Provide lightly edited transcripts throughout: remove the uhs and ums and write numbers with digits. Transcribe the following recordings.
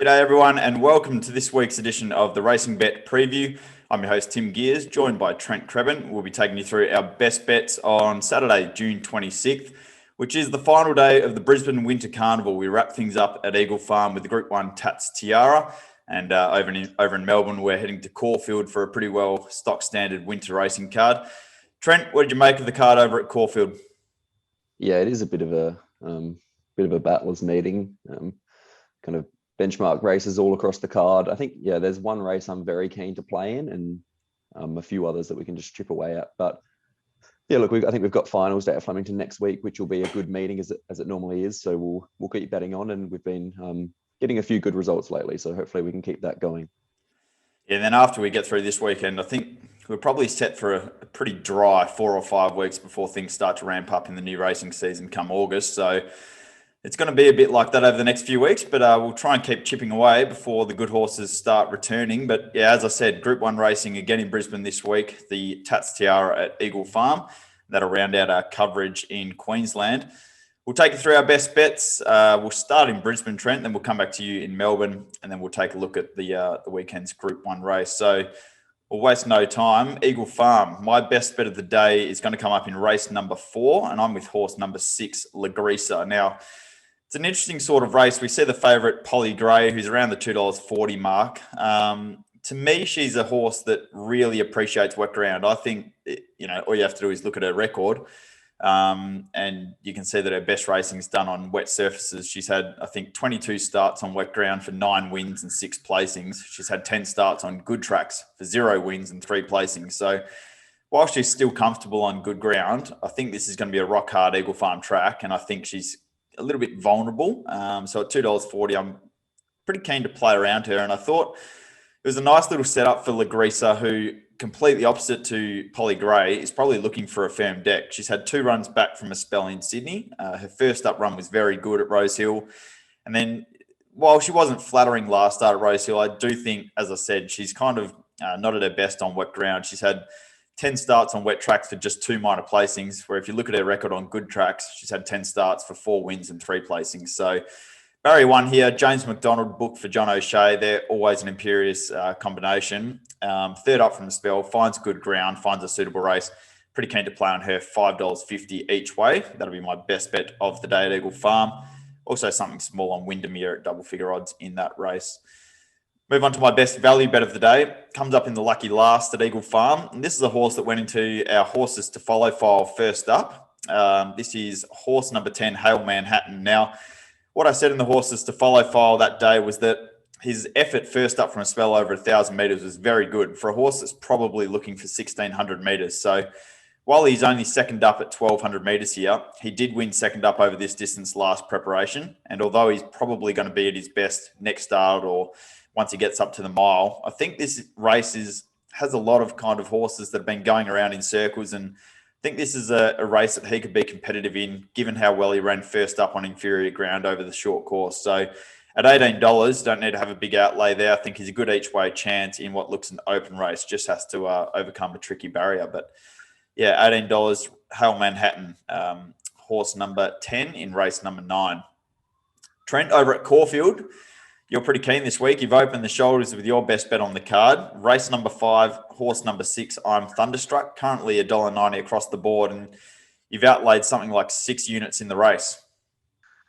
G'day everyone and welcome to this week's edition of the RacingBet Preview. I'm your host Tim Geers, joined by Trent Crebbin. We'll be taking you through our best bets on Saturday, June 26th, which is the final day of the Brisbane Winter Carnival. We wrap things up at Eagle Farm with the Group 1 Tatts Tiara, and over in Melbourne we're heading to Caulfield for a pretty well stock standard winter racing card. Trent, what did you make of the card over at Caulfield? Yeah, it is a bit of a battler's meeting. Kind of benchmark races all across the card. I think, there's one race I'm very keen to play in and a few others that we can just chip away at. But yeah, look, I think we've got finals day at Flemington next week, which will be a good meeting as it normally is. So we'll keep betting on, and we've been getting a few good results lately. So hopefully we can keep that going. Yeah, and then after we get through this weekend, I think we're probably set for a pretty dry 4 or 5 weeks before things start to ramp up in the new racing season come August. So it's going to be a bit like that over the next few weeks, but we'll try and keep chipping away before the good horses start returning. But yeah, as I said, Group 1 racing again in Brisbane this week, the Tatts Tiara at Eagle Farm. That'll round out our coverage in Queensland. We'll take you through our best bets. We'll start in Brisbane, Trent, then we'll come back to you in Melbourne, and then we'll take a look at the weekend's Group 1 race. So we'll waste no time. Eagle Farm, my best bet of the day is going to come up in race number 4, and I'm with horse number 6, Lagrisa. Now, it's an interesting sort of race. We see the favourite, Polly Gray, who's around the $2.40 mark. To me, she's a horse that really appreciates wet ground. I think, all you have to do is look at her record, and you can see that her best racing is done on wet surfaces. She's had, I think, 22 starts on wet ground for 9 wins and 6 placings. She's had 10 starts on good tracks for 0 wins and 3 placings. So while she's still comfortable on good ground, I think this is going to be a rock hard Eagle Farm track, and I think she's a little bit vulnerable. So at $2.40, I'm pretty keen to play around her. And I thought it was a nice little setup for Lagrisa, who, completely opposite to Polly Gray, is probably looking for a firm deck. She's had 2 runs back from a spell in Sydney. Her first up run was very good at Rosehill. And then while she wasn't flattering last start at Rosehill, I do think, as I said, she's kind of not at her best on wet ground. She's had 10 starts on wet tracks for just 2 minor placings, where if you look at her record on good tracks, she's had 10 starts for 4 wins and 3 placings. So barrier 1 here, James McDonald booked for John O'Shea. They're always an imperious combination. Third up from the spell, finds good ground, finds a suitable race. Pretty keen to play on her, $5.50 each way. That'll be my best bet of the day at Eagle Farm. Also something small on Windermere at double figure odds in that race. Move on to my best value bet of the day. Comes up in the lucky last at Eagle Farm. And this is a horse that went into our horses to follow file first up. This is horse number 10, Hail Manhattan. Now, what I said in the horses to follow file that day was that his effort first up from a spell over 1,000 metres was very good for a horse that's probably looking for 1,600 metres. So while he's only second up at 1,200 metres here, he did win second up over this distance last preparation. And although he's probably going to be at his best next start or once he gets up to the mile, I think this race has a lot of kind of horses that have been going around in circles, and I think this is a race that he could be competitive in, given how well he ran first up on inferior ground over the short course. So at $18, don't need to have a big outlay there. I think he's a good each way chance in what looks an open race, just has to overcome a tricky barrier. But yeah, $18, Hail Manhattan, horse number 10 in race number 9. Trent, over at Caulfield, you're pretty keen this week. You've opened the shoulders with your best bet on the card. Race number 5, horse number 6, I'm Thunderstruck, currently $1.90 across the board, and you've outlaid something like 6 units in the race.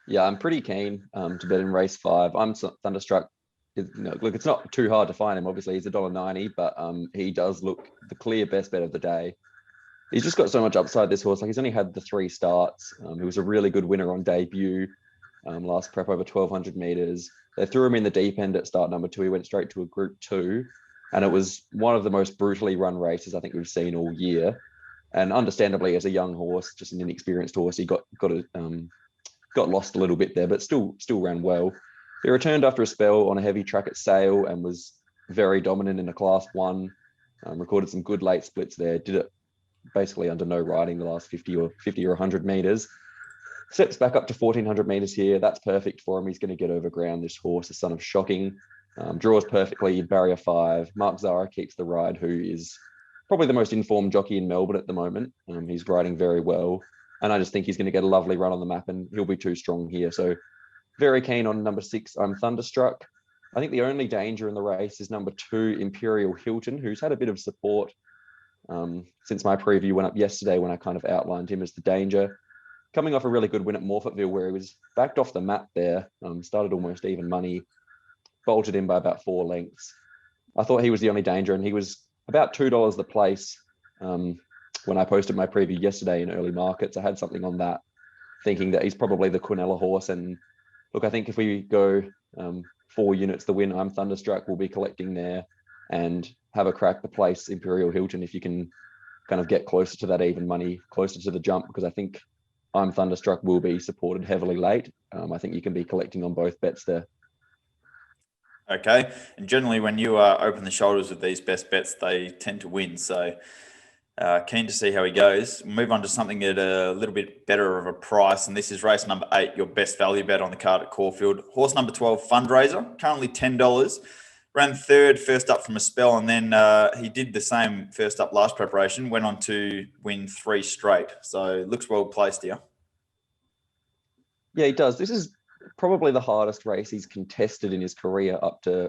Yeah, I'm pretty keen to bet in race 5. I'm Thunderstruck. Look, it's not too hard to find him. Obviously, he's $1.90, but he does look the clear best bet of the day. He's just got so much upside, this horse. Like, he's only had the 3 starts. He was a really good winner on debut. Last prep over 1,200 metres. They threw him in the deep end at start number 2. He went straight to a Group 2, and it was one of the most brutally run races I think we've seen all year. And understandably, as a young horse, just an inexperienced horse, he got lost a little bit there, but still ran well. He returned after a spell on a heavy track at Sale and was very dominant in a Class 1. Recorded some good late splits there. Did it basically under no riding the last 50 or 100 metres. Steps back up to 1,400 metres here. That's perfect for him. He's going to get over ground. This horse, the son of Shocking, draws perfectly. Barrier 5. Mark Zahra keeps the ride, who is probably the most informed jockey in Melbourne at the moment. He's riding very well. And I just think he's going to get a lovely run on the map, and he'll be too strong here. So very keen on number 6, I'm Thunderstruck. I think the only danger in the race is number 2, Imperial Hilton, who's had a bit of support since my preview went up yesterday when I kind of outlined him as the danger. Coming off a really good win at Morphettville where he was backed off the map there, started almost even money, bolted in by about 4 lengths. I thought he was the only danger, and he was about $2 the place when I posted my preview yesterday in early markets. I had something on that, thinking that he's probably the Quinella horse. And look, I think if we go 4 units the win, I'm Thunderstruck will be collecting there and have a crack the place Imperial Hilton if you can kind of get closer to that even money, closer to the jump, because I think I'm Thunderstruck will be supported heavily late. I think you can be collecting on both bets there. Okay. And generally when you open the shoulders with these best bets, they tend to win. So keen to see how he goes. We'll move on to something at a little bit better of a price. And this is race number 8, your best value bet on the card at Caulfield. Horse number 12, Fundraiser, currently $10. Ran third first up from a spell. And then he did the same first up last preparation, went on to win 3 straight. So looks well placed here. Yeah, he does. This is probably the hardest race he's contested in his career up to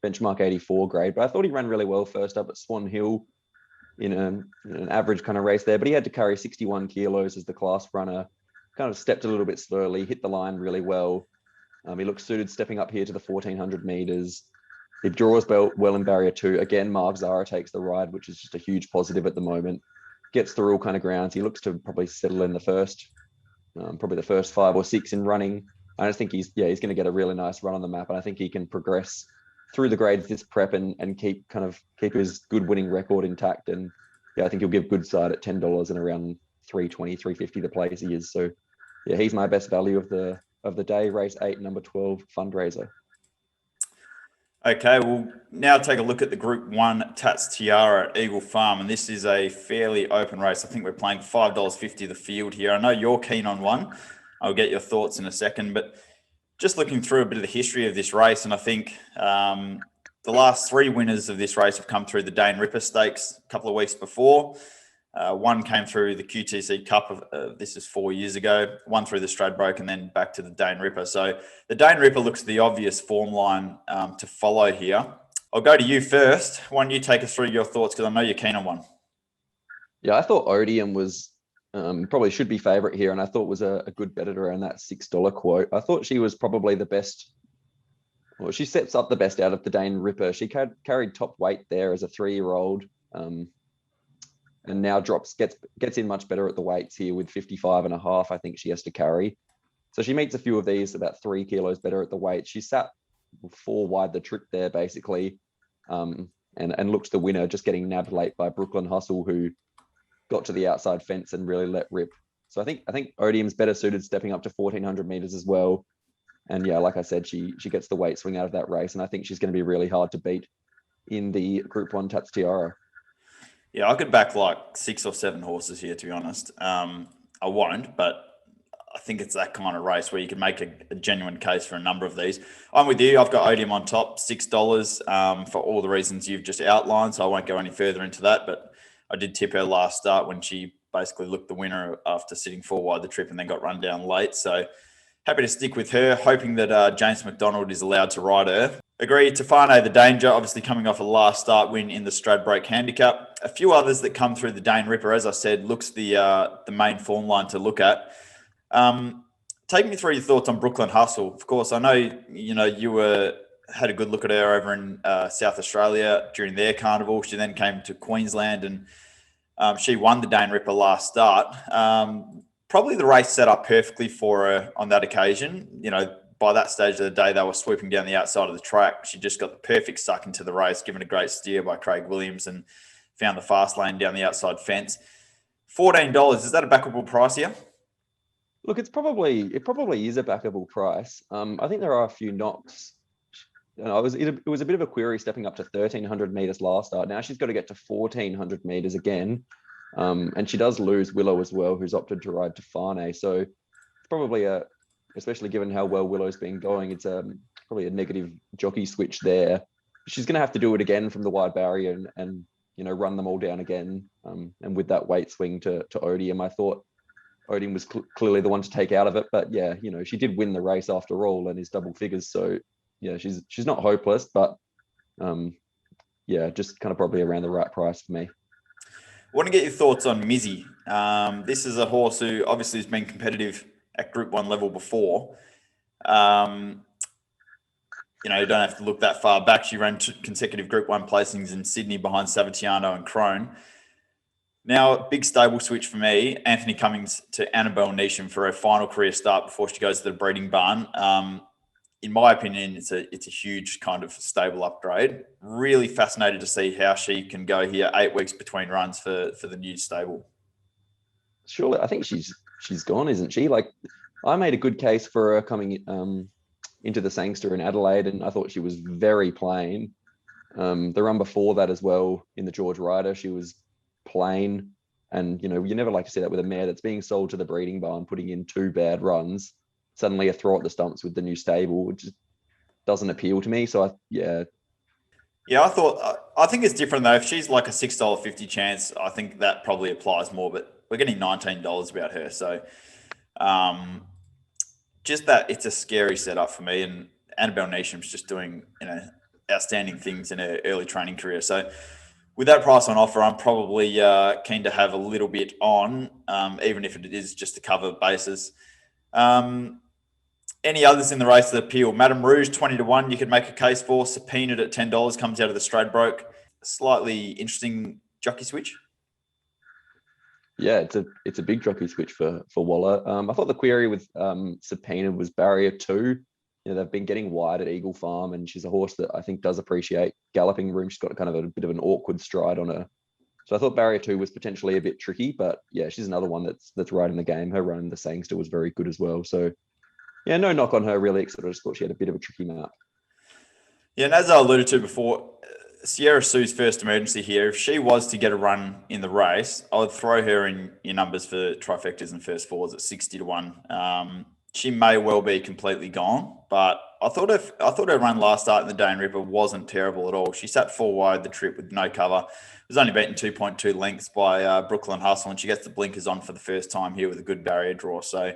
benchmark 84 grade. But I thought he ran really well first up at Swan Hill in an average kind of race there. But he had to carry 61 kilos as the class runner, kind of stepped a little bit slowly, hit the line really well. He looks suited stepping up here to the 1400 meters. He draws well in barrier 2. Again, Mark Zara takes the ride, which is just a huge positive at the moment. Gets through all kind of grounds. He looks to probably settle in the first, probably the first 5 or 6 in running. I just think he's going to get a really nice run on the map. And I think he can progress through the grades this prep and keep his good winning record intact. And yeah, I think he'll give good side at $10 and around 320, 350 the place he is. So yeah, he's my best value of the day. Race 8, number 12, Fundraiser. Okay, we'll now take a look at the Group 1 Tatts Tiara at Eagle Farm, and this is a fairly open race. I think we're playing $5.50 the field here. I know you're keen on one. I'll get your thoughts in a second, but just looking through a bit of the history of this race, and I think the last 3 winners of this race have come through the Dane Ripper Stakes a couple of weeks before. One came through the QTC Cup, this is 4 years ago, one through the Stradbroke and then back to the Dane Ripper. So the Dane Ripper looks the obvious form line to follow here. I'll go to you first. Why don't you take us through your thoughts, because I know you're keen on one. Yeah, I thought Odium was probably should be favourite here, and I thought was a good bet at around that $6 quote. I thought she was probably the best. Well, she sets up the best out of the Dane Ripper. She carried top weight there as a 3-year-old. And now gets in much better at the weights here with 55.5. I think she has to carry. So she meets a few of these about 3 kilos better at the weight. She sat 4 wide the trip there basically, and looked the winner, just getting nabbed late by Brooklyn Hustle, who got to the outside fence and really let rip. So I think Odium's better suited stepping up to 1400 meters as well. And yeah, like I said, she gets the weight swing out of that race, and I think she's going to be really hard to beat in the Group 1 Tatts Tiara. Yeah, I could back like 6 or 7 horses here, to be honest. I won't, but I think it's that kind of race where you can make a genuine case for a number of these. I'm with you. I've got Odium on top, $6 for all the reasons you've just outlined, so I won't go any further into that. But I did tip her last start when she basically looked the winner after sitting 4 wide the trip and then got run down late. So happy to stick with her, hoping that James McDonald is allowed to ride her. Agree, Tefano the Danger, obviously coming off a last start win in the Stradbroke Handicap. A few others that come through the Dane Ripper, as I said, looks the main form line to look at. Take me through your thoughts on Brooklyn Hustle. Of course, I know you had a good look at her over in South Australia during their carnival. She then came to Queensland and she won the Dane Ripper last start. Probably the race set up perfectly for her on that occasion. By that stage of the day, they were swooping down the outside of the track. She just got the perfect suck into the race, given a great steer by Craig Williams, and found the fast lane down the outside fence. $14, is that a backable price here? Look, it probably is a backable price. I think there are a few knocks. It was a bit of a query stepping up to 1300 meters last start. Now she's got to get to 1400 meters again. And she does lose Willow as well, who's opted to ride Tefano. So it's probably especially given how well Willow's been going, it's probably a negative jockey switch there. She's going to have to do it again from the wide barrier and run them all down again. And with that weight swing to Odium, I thought Odium was clearly the one to take out of it. But yeah, she did win the race after all and is double figures. So yeah, she's not hopeless, but yeah, just kind of probably around the right price for me. I want to get your thoughts on Mizzy. This is a horse who obviously has been competitive at Group 1 level before. You don't have to look that far back. She ran consecutive Group 1 placings in Sydney behind Savatiano and Crone. Now, big stable switch for me. Anthony Cummings to Annabelle Neesham for her final career start before she goes to the breeding barn. In my opinion, it's a huge kind of stable upgrade. Really fascinated to see how she can go here 8 weeks between runs for the new stable. Surely, I think she's gone, isn't she? Like, I made a good case for her coming into the Sangster in Adelaide, and I thought she was very plain. The run before that as well in the George Ryder, she was plain. And, you never like to see that with a mare that's being sold to the breeding barn, putting in 2 bad runs, suddenly a throw at the stumps with the new stable, which just doesn't appeal to me. So, Yeah, I think it's different though. If she's like a $6.50 chance, I think that probably applies more, but we're getting $19 about her. So, just that it's a scary setup for me, and Annabelle Neesham's just doing outstanding things in her early training career. So with that price on offer, I'm probably keen to have a little bit on, even if it is just to cover bases. Any others in the race that appeal? Madame Rouge 20-1, you could make a case for. Subpoenaed at $10, comes out of the straight broke. Slightly interesting jockey switch. Yeah, it's a big jockey switch for Waller. I thought the query with Subpoenaed was barrier 2. They've been getting wide at Eagle Farm, and she's a horse that I think does appreciate galloping room. She's got kind of a bit of an awkward stride on her. So I thought barrier 2 was potentially a bit tricky, but yeah, she's another one that's right in the game. Her run in the Sangster was very good as well. So yeah, no knock on her really, except I just thought she had a bit of a tricky map. Yeah, and as I alluded to before, Sierra Sue's first emergency here, if she was to get a run in the race, I would throw her in your numbers for trifectas and first fours at 60-1. She may well be completely gone, but I thought her run last start in the Dane Ripper wasn't terrible at all. She sat 4 wide the trip with no cover. Was only beaten 2.2 lengths by Brooklyn Hustle, and she gets the blinkers on for the first time here with a good barrier draw. So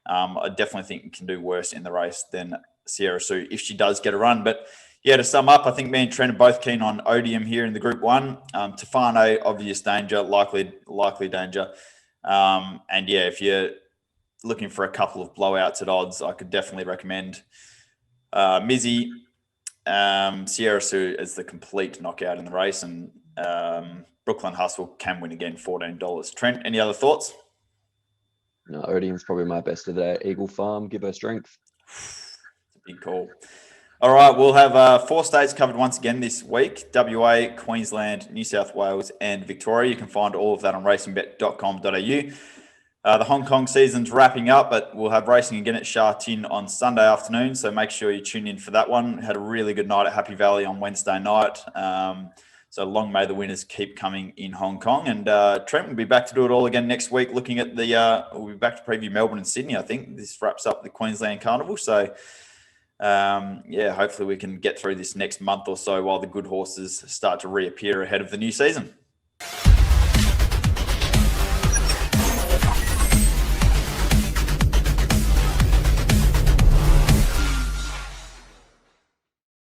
I definitely think can do worse in the race than Sierra Sue if she does get a run. But yeah, to sum up, I think me and Trent are both keen on Odium here in the Group 1. Tefano, obvious danger, likely danger. And yeah, if you're looking for a couple of blowouts at odds, I could definitely recommend Mizzy, Sierra Sue as the complete knockout in the race, and Brooklyn Hustle can win again, $14. Trent, any other thoughts? No, Odium's probably my best of the Eagle Farm. Give her strength. It's a big call. All right, we'll have 4 states covered once again this week: WA, Queensland, New South Wales, and Victoria. You can find all of that on racingbet.com.au. The Hong Kong season's wrapping up, but we'll have racing again at Sha Tin on Sunday afternoon, so make sure you tune in for that one. Had a really good night at Happy Valley on Wednesday night. So long may the winners keep coming in Hong Kong. And Trent will be back to do it all again next week, looking at we'll be back to preview Melbourne and Sydney. I think this wraps up the Queensland Carnival. So hopefully we can get through this next month or so while the good horses start to reappear ahead of the new season.